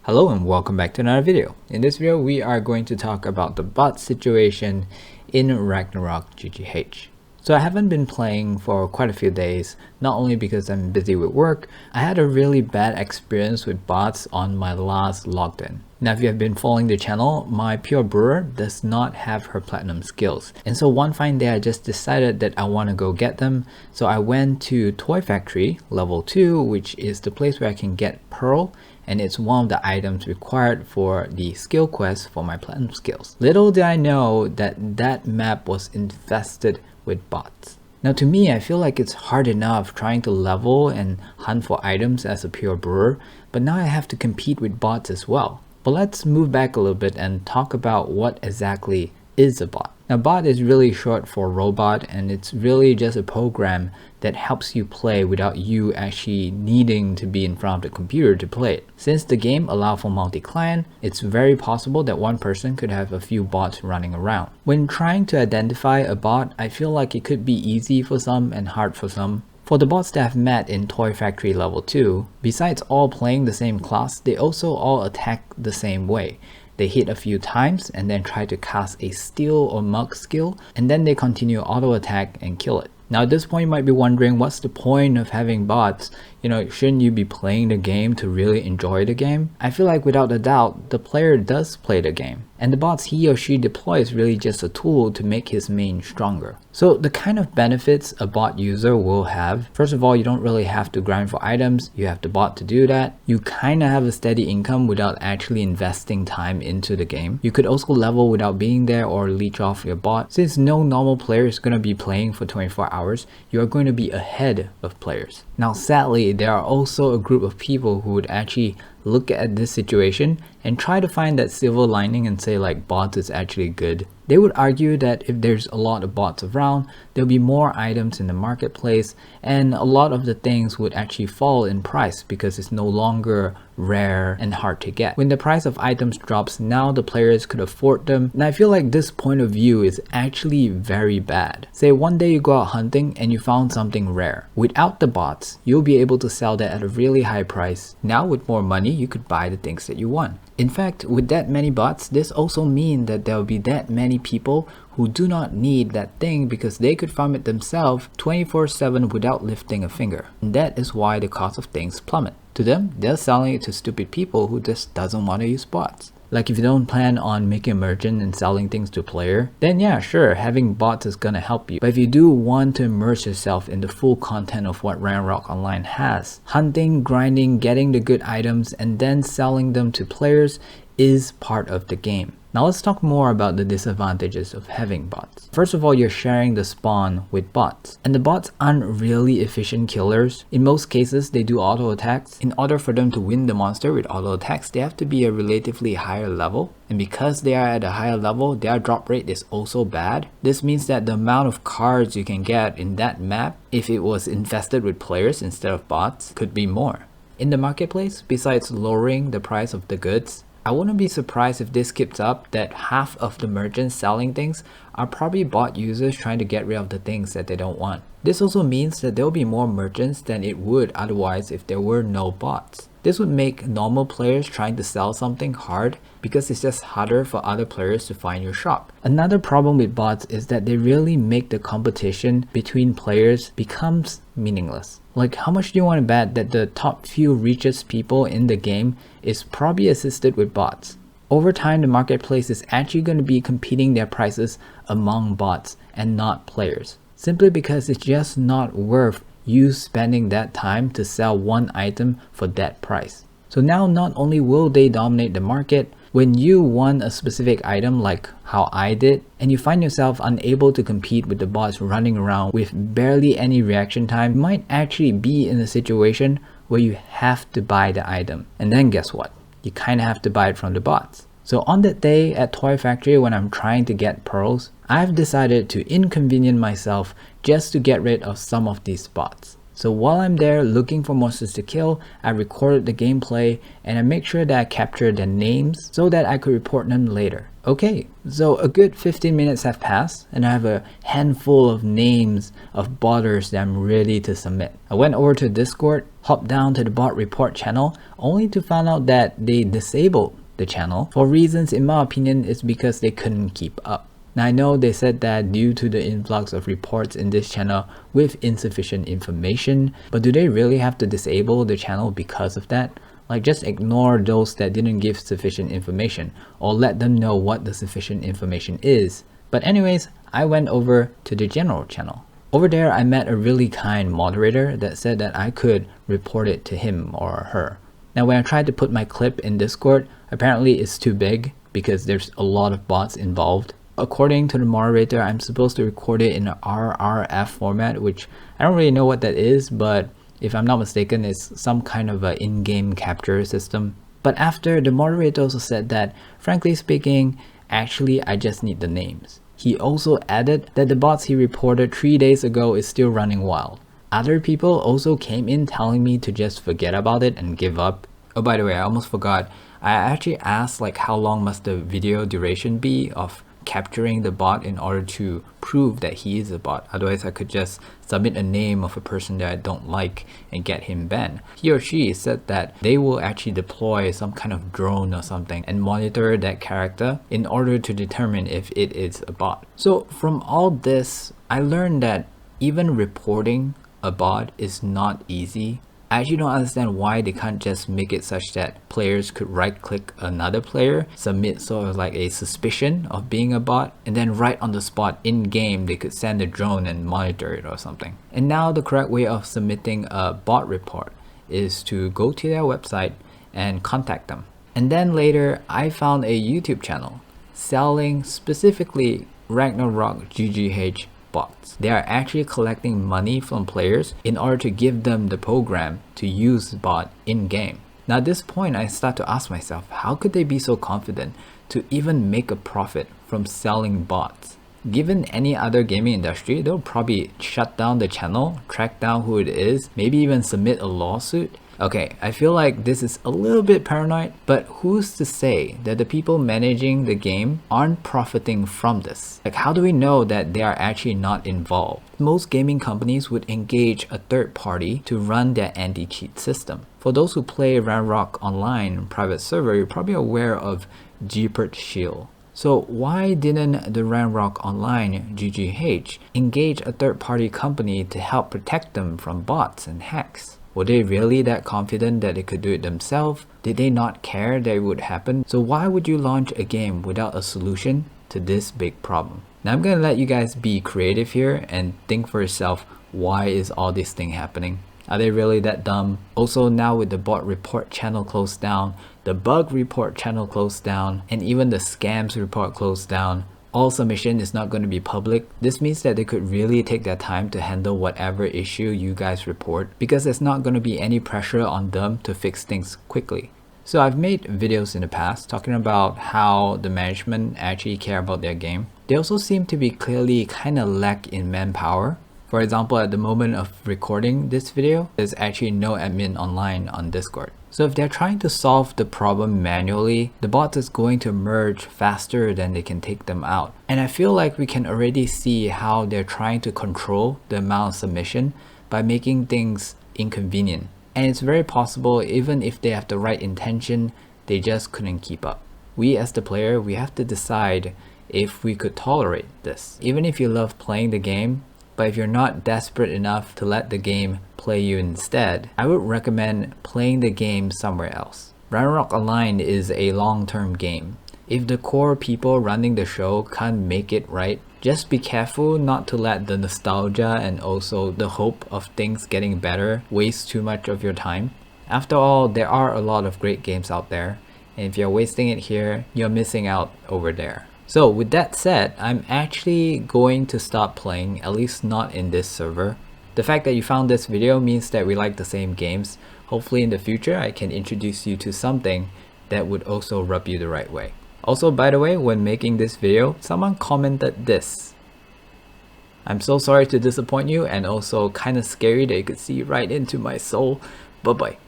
Hello and welcome back to another video. In this video, we are going to talk about the bot situation in Ragnarok GGH. So I haven't been playing for quite a few days, not only because I'm busy with work. I had a really bad experience with bots on my last logged in. Now if you have been following the channel, my pure brewer does not have her platinum skills. And so one fine day I just decided that I want to go get them. So I went to Toy Factory level 2, which is the place where I can get Pearl. And it's one of the items required for the skill quest for my platinum skills. Little did I know that that map was infested with bots. Now to me, I feel like it's hard enough trying to level and hunt for items as a pure brewer, but now I have to compete with bots as well. But let's move back a little bit and talk about what exactly is a bot. Now bot is really short for robot, and it's really just a program that helps you play without you actually needing to be in front of the computer to play it. Since the game allows for multi-client, it's very possible that one person could have a few bots running around. When trying to identify a bot, I feel like it could be easy for some and hard for some. For the bots that I've met in Toy Factory level 2, besides all playing the same class, they also all attack the same way. They hit a few times and then try to cast a steal or mug skill, and then they continue auto attack and kill it. Now at this point you might be wondering, what's the point of having bots? Shouldn't you be playing the game to really enjoy the game? I feel like without a doubt, the player does play the game. And the bots he or she deploys is really just a tool to make his main stronger. So the kind of benefits a bot user will have, first of all, you don't really have to grind for items, you have the bot to do that. You kind of have a steady income without actually investing time into the game. You could also level without being there or leech off your bot. Since no normal player is going to be playing for 24 hours, you are going to be ahead of players. Now sadly, there are also a group of people who would actually look at this situation and try to find that silver lining and say like bots is actually good. They would argue that if there's a lot of bots around, there'll be more items in the marketplace, and a lot of the things would actually fall in price because it's no longer rare and hard to get. When the price of items drops, now the players could afford them, and I feel like this point of view is actually very bad. Say one day you go out hunting and you found something rare. Without the bots, you'll be able to sell that at a really high price. Now with more money, you could buy the things that you want. In fact, with that many bots, this also means that there will be that many people who do not need that thing because they could farm it themselves 24/7 without lifting a finger. And that is why the cost of things plummet. To them, they're selling it to stupid people who just doesn't want to use bots. Like if you don't plan on making a merchant and selling things to player, then yeah, sure, having bots is gonna help you. But if you do want to immerse yourself in the full content of what Ragnarok Online has, hunting, grinding, getting the good items, and then selling them to players is part of the game. Now let's talk more about the disadvantages of having bots. First of all, you're sharing the spawn with bots. And the bots aren't really efficient killers. In most cases, they do auto attacks. In order for them to win the monster with auto attacks, they have to be a relatively higher level. And because they are at a higher level, their drop rate is also bad. This means that the amount of cards you can get in that map, if it was infested with players instead of bots, could be more. In the marketplace, besides lowering the price of the goods, I wouldn't be surprised if this keeps up that half of the merchants selling things are probably bot users trying to get rid of the things that they don't want. This also means that there will be more merchants than it would otherwise if there were no bots. This would make normal players trying to sell something hard because it's just harder for other players to find your shop. Another problem with bots is that they really make the competition between players becomes meaningless. Like, how much do you want to bet that the top few richest people in the game is probably assisted with bots? Over time, the marketplace is actually going to be competing their prices among bots and not players, simply because it's just not worth you spending that time to sell one item for that price. So now not only will they dominate the market, when you want a specific item like how I did, and you find yourself unable to compete with the bots running around with barely any reaction time, you might actually be in a situation where you have to buy the item. And then guess what? You kind of have to buy it from the bots. So on that day at Toy Factory when I'm trying to get pearls, I've decided to inconvenience myself just to get rid of some of these bots. So while I'm there looking for monsters to kill, I recorded the gameplay and I make sure that I captured their names so that I could report them later. Okay, so a good 15 minutes have passed and I have a handful of names of botters that I'm ready to submit. I went over to Discord, hopped down to the bot report channel, only to find out that they disabled the channel for reasons in my opinion is because they couldn't keep up. Now I know they said that due to the influx of reports in this channel with insufficient information, but do they really have to disable the channel because of that? Like just ignore those that didn't give sufficient information or let them know what the sufficient information is. But anyways, I went over to the general channel. Over there I met a really kind moderator that said that I could report it to him or her. Now when I tried to put my clip in Discord, apparently it's too big because there's a lot of bots involved. According to the moderator, I'm supposed to record it in an RRF format, which I don't really know what that is, but if I'm not mistaken, it's some kind of an in-game capture system. But after, the moderator also said that, frankly speaking, actually I just need the names. He also added that the bots he reported 3 days ago is still running wild. Other people also came in telling me to just forget about it and give up. Oh, by the way, I almost forgot. I actually asked like how long must the video duration be of capturing the bot in order to prove that he is a bot. Otherwise I could just submit a name of a person that I don't like and get him banned. He or she said that they will actually deploy some kind of drone or something and monitor that character in order to determine if it is a bot. So from all this, I learned that even reporting a bot is not easy. I actually don't understand why they can't just make it such that players could right click another player, submit sort of like a suspicion of being a bot, and then right on the spot in game they could send a drone and monitor it or something. And now the correct way of submitting a bot report is to go to their website and contact them. And then later I found a YouTube channel selling specifically Ragnarok GGH bots. They are actually collecting money from players in order to give them the program to use the bot in game. Now at this point I start to ask myself, how could they be so confident to even make a profit from selling bots? Given any other gaming industry, they'll probably shut down the channel, track down who it is, maybe even submit a lawsuit. Okay, I feel like this is a little bit paranoid, but who's to say that the people managing the game aren't profiting from this? Like, how do we know that they are actually not involved? Most gaming companies would engage a third party to run their anti-cheat system. For those who play Ragnarok online private server, you're probably aware of Jeepert Shield. So why didn't the Ragnarok Online GGH engage a third-party company to help protect them from bots and hacks? Were they really that confident that they could do it themselves? Did they not care that it would happen? So why would you launch a game without a solution to this big problem? Now I'm gonna let you guys be creative here and think for yourself, why is all this thing happening? Are they really that dumb? Also now with the bot report channel closed down, the bug report channel closed down, and even the scams report closed down, all submission is not going to be public. This means that they could really take their time to handle whatever issue you guys report because there's not going to be any pressure on them to fix things quickly. So I've made videos in the past talking about how the management actually care about their game. They also seem to be clearly kind of lack in manpower. For example, at the moment of recording this video, there's actually no admin online on Discord. So if they're trying to solve the problem manually, the bot is going to merge faster than they can take them out. And I feel like we can already see how they're trying to control the amount of submission by making things inconvenient. And it's very possible, even if they have the right intention, they just couldn't keep up. We as the player, we have to decide if we could tolerate this. Even if you love playing the game, but if you're not desperate enough to let the game play you instead, I would recommend playing the game somewhere else. Ragnarok Online is a long-term game. If the core people running the show can't make it right, just be careful not to let the nostalgia and also the hope of things getting better waste too much of your time. After all, there are a lot of great games out there, and if you're wasting it here, you're missing out over there. So with that said, I'm actually going to stop playing, at least not in this server. The fact that you found this video means that we like the same games. Hopefully in the future I can introduce you to something that would also rub you the right way. Also, by the way, when making this video, someone commented this. I'm so sorry to disappoint you, and also kind of scary that you could see right into my soul. Bye bye.